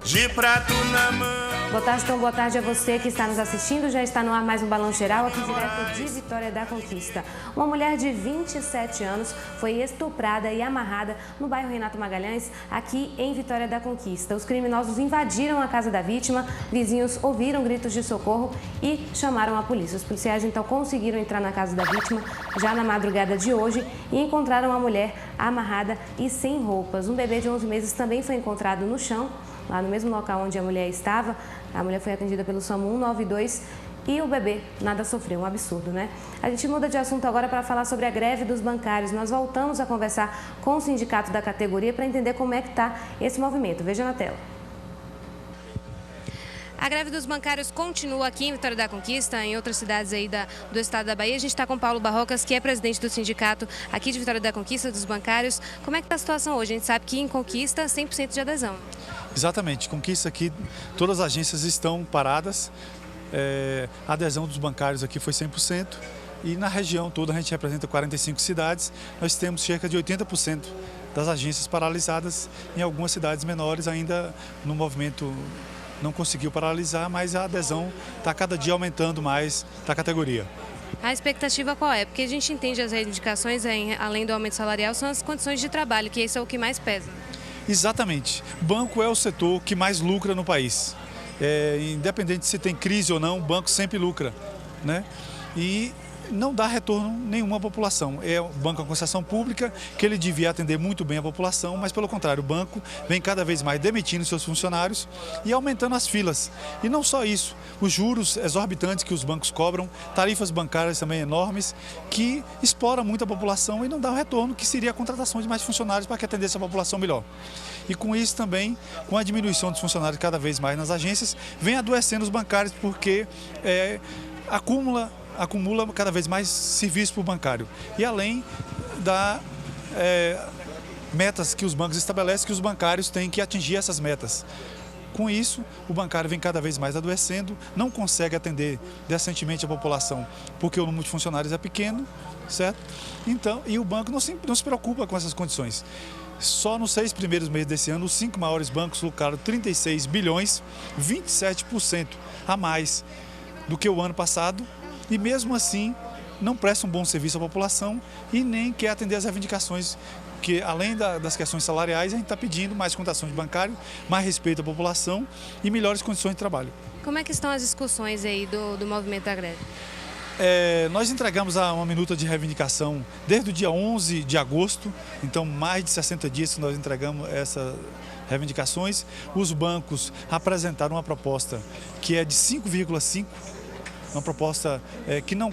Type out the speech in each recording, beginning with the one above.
de prato na mão. Boa tarde, então boa tarde a você que está nos assistindo. Já está no ar mais um Balanço Geral aqui direto de Vitória da Conquista. Uma mulher de 27 anos foi estuprada e amarrada no bairro Renato Magalhães, aqui em Vitória da Conquista. Os criminosos invadiram a casa da vítima, vizinhos ouviram gritos de socorro e chamaram a polícia. Os policiais então conseguiram entrar na casa da vítima já na madrugada de hoje e encontraram a mulher amarrada e sem roupas. Um bebê de 11 meses também foi encontrado no chão, lá no mesmo local onde a mulher estava. A mulher foi atendida pelo SAMU 192 e o bebê nada sofreu, um absurdo, né? A gente muda de assunto agora para falar sobre a greve dos bancários. Nós voltamos a conversar com o sindicato da categoria para entender como é que está esse movimento. Veja na tela. A greve dos bancários continua aqui em Vitória da Conquista, em outras cidades aí do estado da Bahia. A gente está com o Paulo Barrocas, que é presidente do sindicato aqui de Vitória da Conquista, dos bancários. Como é que está a situação hoje? A gente sabe que em Conquista 100% de adesão. Exatamente, Conquista aqui, todas as agências estão paradas, a adesão dos bancários aqui foi 100% e na região toda a gente representa 45 cidades, nós temos cerca de 80% das agências paralisadas, em algumas cidades menores ainda no movimento não conseguiu paralisar, mas a adesão está cada dia aumentando mais da categoria. A expectativa qual é? Porque a gente entende as reivindicações, além do aumento salarial, são as condições de trabalho, que isso é o que mais pesa. Exatamente. Banco é o setor que mais lucra no país. Independente se tem crise ou não, o banco sempre lucra, né? E não dá retorno nenhum à população. É o banco é uma concessão pública que ele devia atender muito bem a população, mas pelo contrário, o banco vem cada vez mais demitindo seus funcionários e aumentando as filas. E não só isso, os juros exorbitantes que os bancos cobram, tarifas bancárias também enormes, que exploram muito a população e não dá o retorno que seria a contratação de mais funcionários para que atendesse a população melhor. E com isso também, com a diminuição dos funcionários cada vez mais nas agências, vem adoecendo os bancários porque acumula cada vez mais serviço para o bancário. E além da metas que os bancos estabelecem, que os bancários têm que atingir essas metas. Com isso, o bancário vem cada vez mais adoecendo, não consegue atender decentemente a população, porque o número de funcionários é pequeno, certo? Então, e o banco não se preocupa com essas condições. Só nos 6 primeiros meses desse ano, os 5 maiores bancos lucraram 36 bilhões, 27% a mais do que o ano passado, e mesmo assim não presta um bom serviço à população e nem quer atender às reivindicações que, além das questões salariais, a gente está pedindo mais contratação de bancário, mais respeito à população e melhores condições de trabalho. Como é que estão as discussões aí do movimento da greve? Nós entregamos uma minuta de reivindicação desde o dia 11 de agosto, então mais de 60 dias que nós entregamos essas reivindicações. Os bancos apresentaram uma proposta que é de 5,5%, uma proposta que não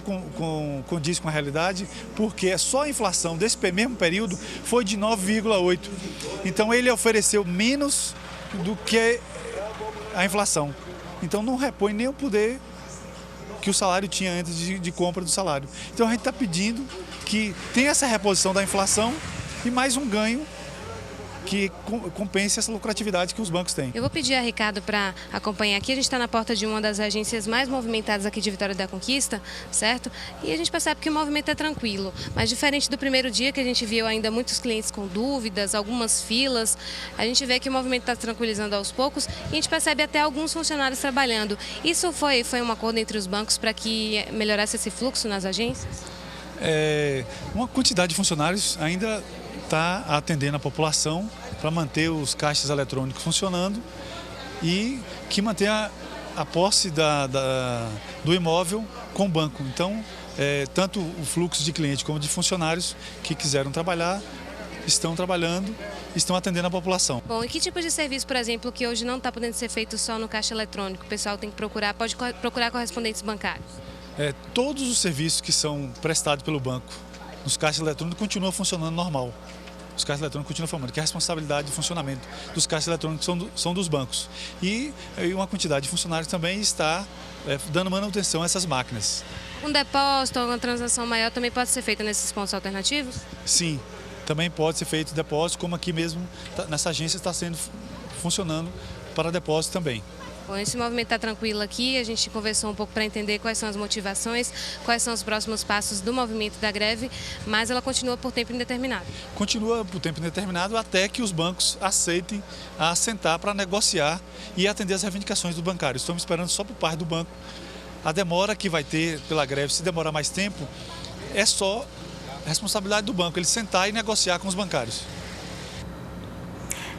condiz com a realidade, porque só a inflação desse mesmo período foi de 9,8%. Então ele ofereceu menos do que a inflação. Então não repõe nem o poder que o salário tinha antes de compra do salário. Então a gente está pedindo que tenha essa reposição da inflação e mais um ganho que compense essa lucratividade que os bancos têm. Eu vou pedir a Ricardo para acompanhar aqui. A gente está na porta de uma das agências mais movimentadas aqui de Vitória da Conquista, certo? E a gente percebe que o movimento é tranquilo, mas diferente do primeiro dia, que a gente viu ainda muitos clientes com dúvidas, algumas filas, a gente vê que o movimento está tranquilizando aos poucos e a gente percebe até alguns funcionários trabalhando. Isso foi um acordo entre os bancos para que melhorasse esse fluxo nas agências? Uma quantidade de funcionários ainda está atendendo a população para manter os caixas eletrônicos funcionando e que mantenha a posse do imóvel com o banco. Então, tanto o fluxo de clientes como de funcionários que quiseram trabalhar, estão trabalhando, estão atendendo a população. Bom, e que tipo de serviço, por exemplo, que hoje não está podendo ser feito só no caixa eletrônico? O pessoal tem que pode procurar correspondentes bancários? Todos os serviços que são prestados pelo banco nos caixas eletrônicos continuam funcionando normal. Os caixas eletrônicos continuam funcionando, que a responsabilidade de funcionamento dos caixas eletrônicos são dos bancos. E uma quantidade de funcionários também está dando manutenção a essas máquinas. Um depósito ou uma transação maior também pode ser feita nesses pontos alternativos? Sim, também pode ser feito depósito, como aqui mesmo nessa agência está funcionando para depósito também. Bom, esse movimento está tranquilo aqui, a gente conversou um pouco para entender quais são as motivações, quais são os próximos passos do movimento da greve, mas ela continua por tempo indeterminado. Continua por tempo indeterminado até que os bancos aceitem sentar para negociar e atender as reivindicações dos bancários. Estamos esperando só por parte do banco. A demora que vai ter pela greve, se demorar mais tempo, é só responsabilidade do banco, ele sentar e negociar com os bancários.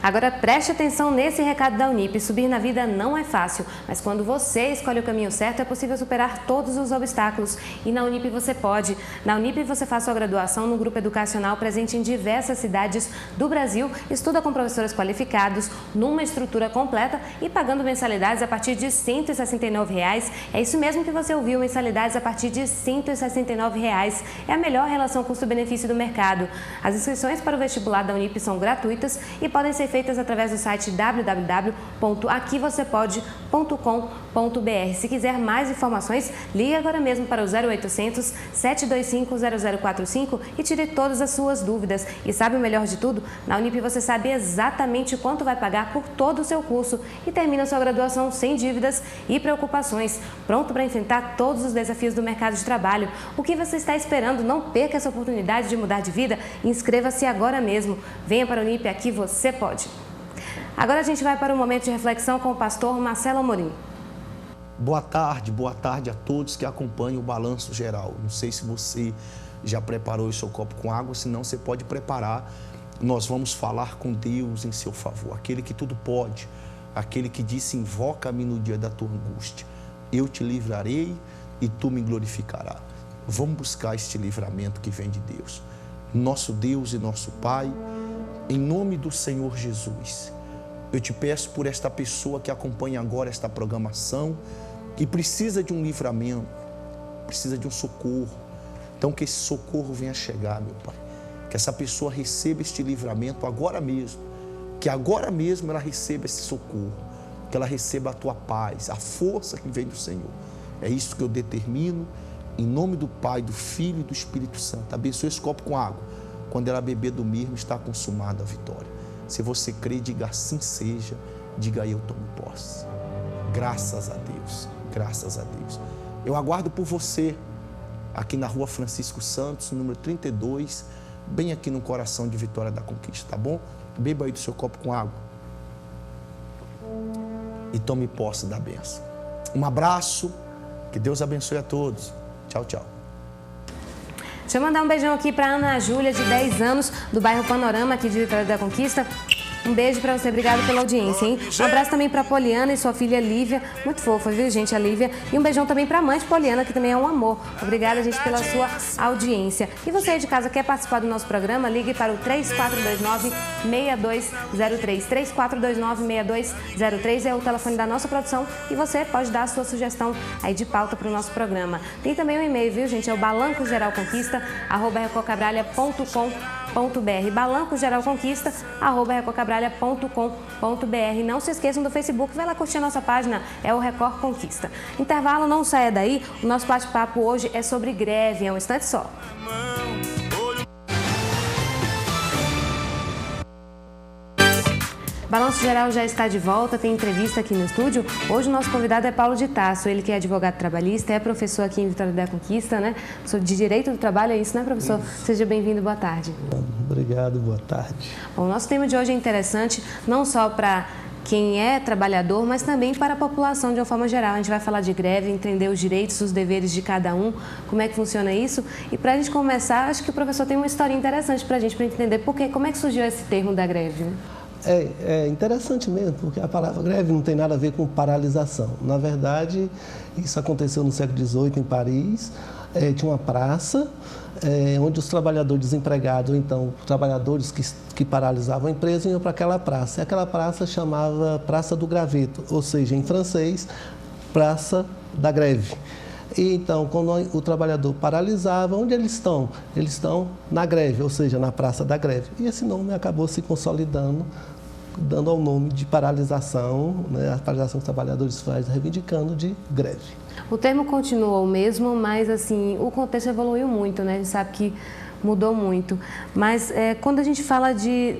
Agora preste atenção nesse recado da Unip. Subir na vida não é fácil, mas quando você escolhe o caminho certo, é possível superar todos os obstáculos. E na Unip você pode. Na Unip você faz sua graduação no grupo educacional presente em diversas cidades do Brasil, estuda com professores qualificados, numa estrutura completa e pagando mensalidades a partir de R$ 169. É isso mesmo que você ouviu, mensalidades a partir de R$ 169. É a melhor relação custo-benefício do mercado. As inscrições para o vestibular da Unip são gratuitas e podem ser feitas através do site www.aquivocepode.com.br. Se quiser mais informações, ligue agora mesmo para o 0800 725 0045 e tire todas as suas dúvidas. E sabe o melhor de tudo? Na Unip você sabe exatamente quanto vai pagar por todo o seu curso e termina sua graduação sem dívidas e preocupações, pronto para enfrentar todos os desafios do mercado de trabalho. O que você está esperando? Não perca essa oportunidade de mudar de vida. Inscreva-se agora mesmo. Venha para a Unip, aqui você pode. Agora a gente vai para um momento de reflexão com o pastor Marcelo Amorim. Boa tarde a todos que acompanham o Balanço Geral. Não sei se você já preparou o seu copo com água, se não, você pode preparar. Nós vamos falar com Deus em seu favor, aquele que tudo pode, aquele que disse: invoca-me no dia da tua angústia. Eu te livrarei e tu me glorificarás. Vamos buscar este livramento que vem de Deus. Nosso Deus e nosso Pai, em nome do Senhor Jesus, eu te peço por esta pessoa que acompanha agora esta programação, que precisa de um livramento, precisa de um socorro. Então, que esse socorro venha chegar, meu Pai. Que essa pessoa receba este livramento agora mesmo. Que agora mesmo ela receba esse socorro. Que ela receba a tua paz, a força que vem do Senhor. É isso que eu determino, em nome do Pai, do Filho e do Espírito Santo. Abençoe esse copo com água. Quando ela beber do mesmo, está consumada a vitória. Se você crê, diga assim seja, diga eu tomo posse. Graças a Deus, graças a Deus. Eu aguardo por você aqui na Rua Francisco Santos, número 32, bem aqui no coração de Vitória da Conquista, tá bom? Beba aí do seu copo com água e tome posse da bênção. Um abraço, que Deus abençoe a todos. Tchau, tchau. Deixa eu mandar um beijão aqui para Ana Júlia, de 10 anos, do bairro Panorama, aqui de Vitória da Conquista. Um beijo para você, obrigado pela audiência, hein? Um abraço também para Poliana e sua filha Lívia, muito fofa, viu, gente, a Lívia. E um beijão também para a mãe de Poliana, que também é um amor. Obrigada, gente, pela sua audiência. E você aí de casa quer participar do nosso programa? Ligue para o 3429-6203. 3429-6203 é o telefone da nossa produção e você pode dar a sua sugestão aí de pauta para o nosso programa. Tem também um e-mail, viu, gente? É o balancogeralconquista@recordcabralha.com.br. balancogeralconquista@recordcabralha.com.br. Não se esqueçam do Facebook, vai lá curtir a nossa página, é o Record Conquista. Intervalo, não saia daí, o nosso bate-papo hoje é sobre greve, é um instante só. Balanço Geral já está de volta, tem entrevista aqui no estúdio. Hoje o nosso convidado é Paulo de Tarso, ele que é advogado trabalhista, é professor aqui em Vitória da Conquista, né? De Direito do Trabalho, é isso, né, professor? Isso. Seja bem-vindo, boa tarde. Obrigado, boa tarde. Bom, o nosso tema de hoje é interessante, não só para quem é trabalhador, mas também para a população de uma forma geral. A gente vai falar de greve, entender os direitos, os deveres de cada um, como é que funciona isso. E para a gente começar, acho que o professor tem uma história interessante para a gente, para entender como é que surgiu esse termo da greve, né? É interessante mesmo, porque a palavra greve não tem nada a ver com paralisação. Na verdade, isso aconteceu no século XVIII em Paris. Tinha uma praça onde os trabalhadores desempregados, ou então trabalhadores que paralisavam a empresa, iam para aquela praça. E aquela praça chamava Praça do Graveto, ou seja, em francês, Praça da Greve. E então, quando o trabalhador paralisava, onde eles estão? Eles estão na greve, ou seja, na Praça da Greve. E esse nome acabou se consolidando, dando ao nome de paralisação, né? A paralisação que os trabalhadores fazem, reivindicando de greve. O termo continua o mesmo, mas assim, o contexto evoluiu muito, né? A gente sabe que mudou muito. Mas quando a gente fala de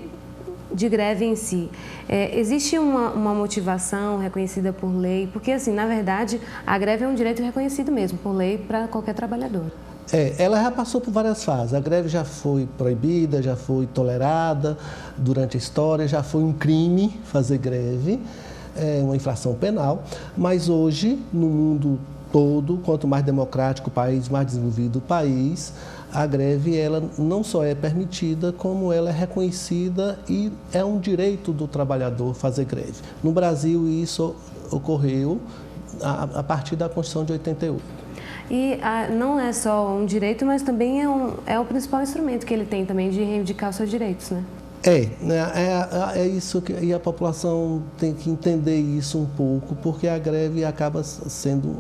de greve em si, existe uma motivação reconhecida por lei? Porque, assim, na verdade, a greve é um direito reconhecido mesmo por lei para qualquer trabalhador. Ela já passou por várias fases. A greve já foi proibida, já foi tolerada durante a história, já foi um crime fazer greve, uma infração penal, mas hoje, no mundo todo, quanto mais democrático o país, mais desenvolvido o país, a greve ela não só é permitida, como ela é reconhecida e é um direito do trabalhador fazer greve. No Brasil, isso ocorreu a partir da Constituição de 88. E não é só um direito, mas também é o principal instrumento que ele tem também de reivindicar os seus direitos, né? É isso e a população tem que entender isso um pouco, porque a greve acaba sendo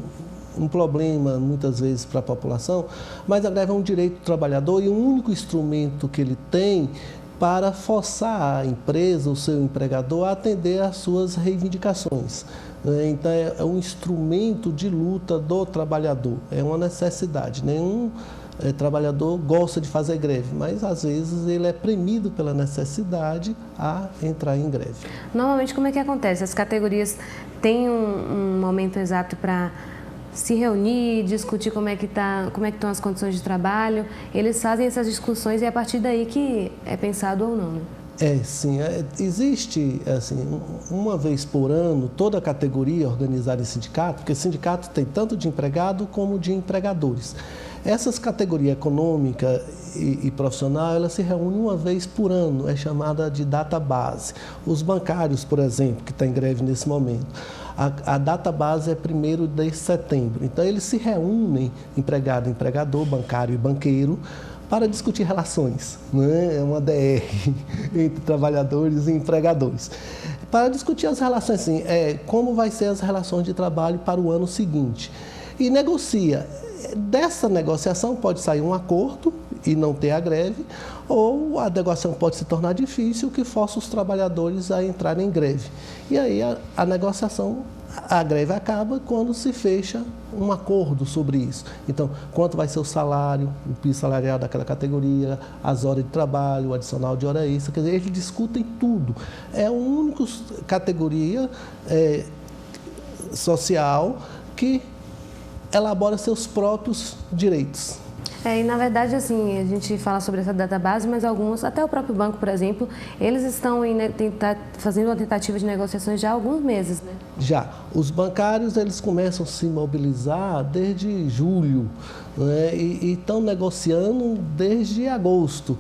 um problema muitas vezes para a população, mas a greve é um direito do trabalhador e o único instrumento que ele tem para forçar a empresa, o seu empregador, a atender às suas reivindicações. Então, é um instrumento de luta do trabalhador, é uma necessidade. Nenhum trabalhador gosta de fazer greve, mas às vezes ele é premido pela necessidade a entrar em greve. Normalmente, como é que acontece? As categorias têm um momento exato para se reunir, discutir como é que estão as condições de trabalho, eles fazem essas discussões e é a partir daí que é pensado ou não, né? Sim. Existe, assim, uma vez por ano, toda a categoria organizada em sindicato, porque sindicato tem tanto de empregado como de empregadores. Essas categorias econômica e profissional, elas se reúnem uma vez por ano, é chamada de data base. Os bancários, por exemplo, que estão em greve nesse momento, a data base é 1º de setembro. Então, eles se reúnem, empregado, empregador, bancário e banqueiro, para discutir relações, né? É uma DR entre trabalhadores e empregadores. Para discutir as relações, assim, como vai ser as relações de trabalho para o ano seguinte. E negocia. Dessa negociação pode sair um acordo e não ter a greve, ou a negociação pode se tornar difícil, o que força os trabalhadores a entrarem em greve. E aí a negociação, a greve acaba quando se fecha um acordo sobre isso. Então, quanto vai ser o salário, o piso salarial daquela categoria, as horas de trabalho, o adicional de hora extra, quer dizer, eles discutem tudo. É a única categoria social que elabora seus próprios direitos. E na verdade, assim, a gente fala sobre essa database, mas alguns, até o próprio banco, por exemplo, eles estão fazendo uma tentativa de negociações já há alguns meses, né? Já. Os bancários, eles começam a se mobilizar desde julho, né? E estão negociando desde agosto.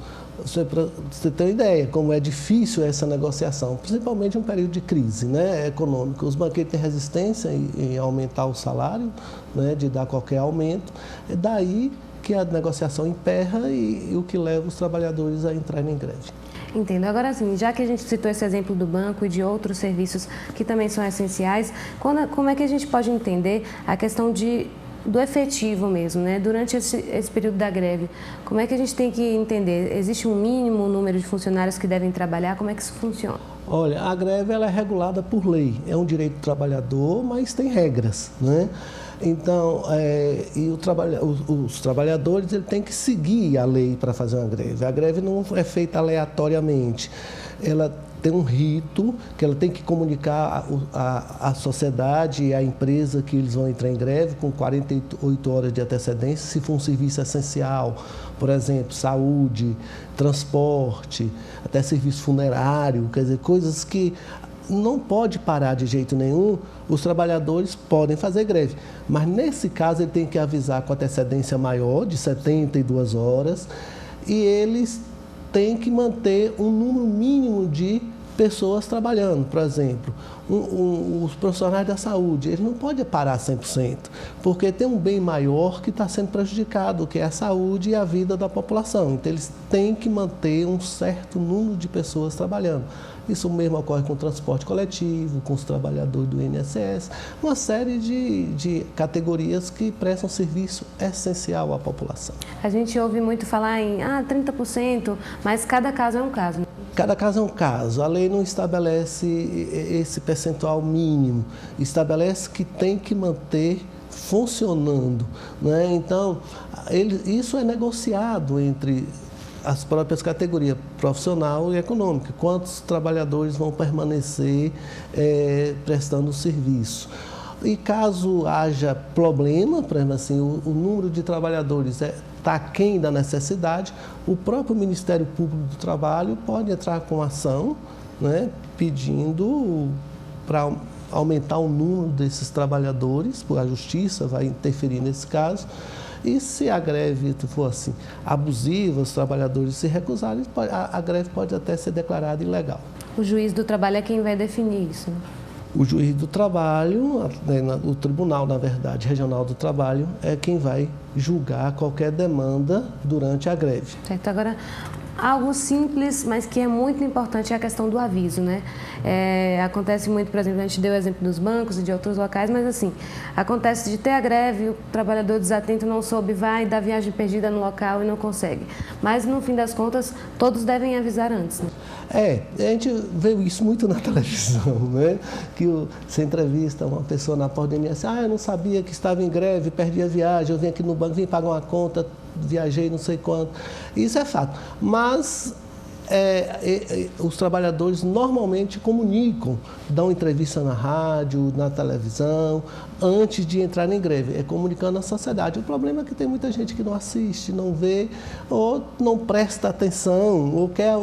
Para você ter uma ideia, como é difícil essa negociação, principalmente em um período de crise, né, econômica. Os banqueiros têm resistência em aumentar o salário, né, de dar qualquer aumento. É daí que a negociação emperra e o que leva os trabalhadores a entrarem em greve. Entendo. Agora, assim, já que a gente citou esse exemplo do banco e de outros serviços que também são essenciais, como é que a gente pode entender a questão do efetivo mesmo, né? Durante esse período da greve, como é que a gente tem que entender? Existe um mínimo número de funcionários que devem trabalhar? Como é que isso funciona? Olha, a greve ela é regulada por lei. É um direito do trabalhador, mas tem regras, né? Então, os trabalhadores ele tem que seguir a lei para fazer uma greve. A greve não é feita aleatoriamente. Ela tem um rito que ela tem que comunicar à sociedade e à empresa que eles vão entrar em greve com 48 horas de antecedência, se for um serviço essencial, por exemplo, saúde, transporte, até serviço funerário, quer dizer, coisas que não pode parar de jeito nenhum, os trabalhadores podem fazer greve. Mas nesse caso ele tem que avisar com antecedência maior, de 72 horas, e eles têm que manter um número mínimo de pessoas trabalhando. Por exemplo, os profissionais da saúde, eles não podem parar 100%, porque tem um bem maior que está sendo prejudicado, que é a saúde e a vida da população. Então, eles têm que manter um certo número de pessoas trabalhando. Isso mesmo ocorre com o transporte coletivo, com os trabalhadores do INSS, uma série de categorias que prestam serviço essencial à população. A gente ouve muito falar em 30%, mas cada caso é um caso. Cada caso é um caso. A lei não estabelece esse percentual mínimo, estabelece que tem que manter funcionando, né? Então, isso é negociado entre as próprias categorias profissional e econômica. Quantos trabalhadores vão permanecer prestando serviço? E caso haja problema, por exemplo, assim, o número de trabalhadores está aquém da necessidade, o próprio Ministério Público do Trabalho pode entrar com ação, né, pedindo para aumentar o número desses trabalhadores, a Justiça vai interferir nesse caso. E se a greve for assim, abusiva, os trabalhadores se recusarem, a greve pode até ser declarada ilegal. O juiz do trabalho é quem vai definir isso, né? O juiz do trabalho, o tribunal, na verdade, regional do trabalho, é quem vai julgar qualquer demanda durante a greve. Certo, agora, algo simples, mas que é muito importante é a questão do aviso, né? Acontece muito, por exemplo, a gente deu o exemplo dos bancos e de outros locais, mas assim, acontece de ter a greve, o trabalhador desatento não soube, vai dar viagem perdida no local e não consegue. Mas, no fim das contas, todos devem avisar antes, né? A gente vê isso muito na televisão, né? Que você entrevista uma pessoa na porta do INSS, eu não sabia que estava em greve, perdi a viagem, eu vim aqui no banco, vim pagar uma conta, viajei não sei quanto. Isso é fato. Mas os trabalhadores normalmente comunicam, dão entrevista na rádio, na televisão, antes de entrar em greve, comunicando à sociedade. O problema é que tem muita gente que não assiste, não vê, ou não presta atenção, ou quer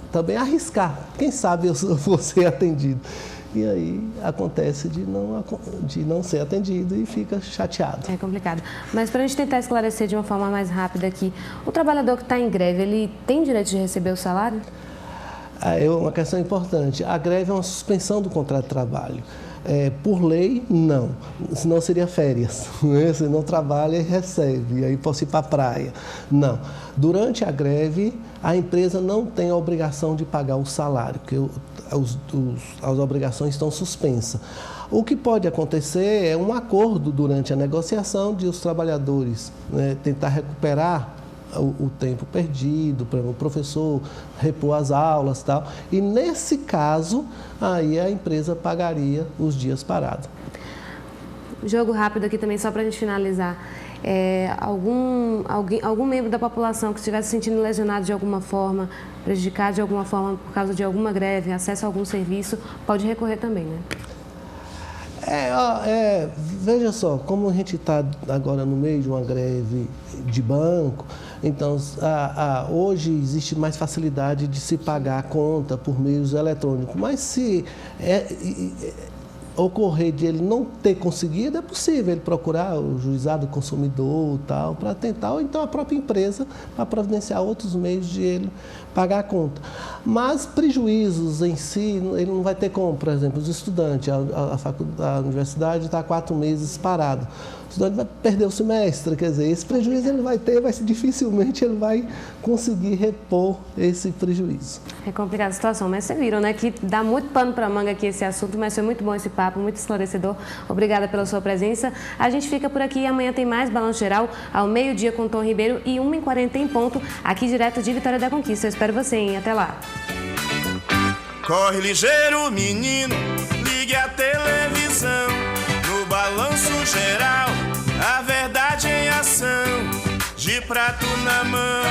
também arriscar. Quem sabe eu vou ser atendido. E aí acontece de não ser atendido e fica chateado. É complicado. Mas para a gente tentar esclarecer de uma forma mais rápida aqui, o trabalhador que está em greve, ele tem direito de receber o salário? É uma questão importante. A greve é uma suspensão do contrato de trabalho. Por lei, não. Senão seria férias. Né? Você não trabalha e recebe, e aí posso ir para a praia. Não. Durante a greve, a empresa não tem a obrigação de pagar o salário, porque as obrigações estão suspensas. O que pode acontecer é um acordo durante a negociação de os trabalhadores, né, tentar recuperar o tempo perdido, para o professor repor as aulas e tal. E nesse caso, aí a empresa pagaria os dias parados. Jogo rápido aqui também, só para a gente finalizar. Algum membro da população que estivesse se sentindo lesionado de alguma forma, prejudicado de alguma forma por causa de alguma greve, acesso a algum serviço, pode recorrer também, né? Veja só, como a gente está agora no meio de uma greve de banco, então hoje existe mais facilidade de se pagar a conta por meios eletrônicos, mas se ocorrer de ele não ter conseguido, é possível ele procurar o juizado do consumidor tal, para tentar, ou então a própria empresa para providenciar outros meios de ele pagar a conta. Mas prejuízos em si, ele não vai ter como, por exemplo, os estudantes, a universidade está 4 meses parado. O estudante vai perder o semestre, quer dizer, esse prejuízo ele vai ter, dificilmente ele vai conseguir repor esse prejuízo. É complicada a situação, mas vocês viram, né, que dá muito pano para manga aqui esse assunto, mas foi muito bom esse papo, muito esclarecedor. Obrigada pela sua presença. A gente fica por aqui e amanhã tem mais Balanço Geral, ao meio-dia com Tom Ribeiro e 1h40 em ponto, aqui direto de Vitória da Conquista. Eu espero você, hein? Até lá. Corre ligeiro, menino, ligue a televisão. No Balanço Geral, a verdade em ação. De prato na mão,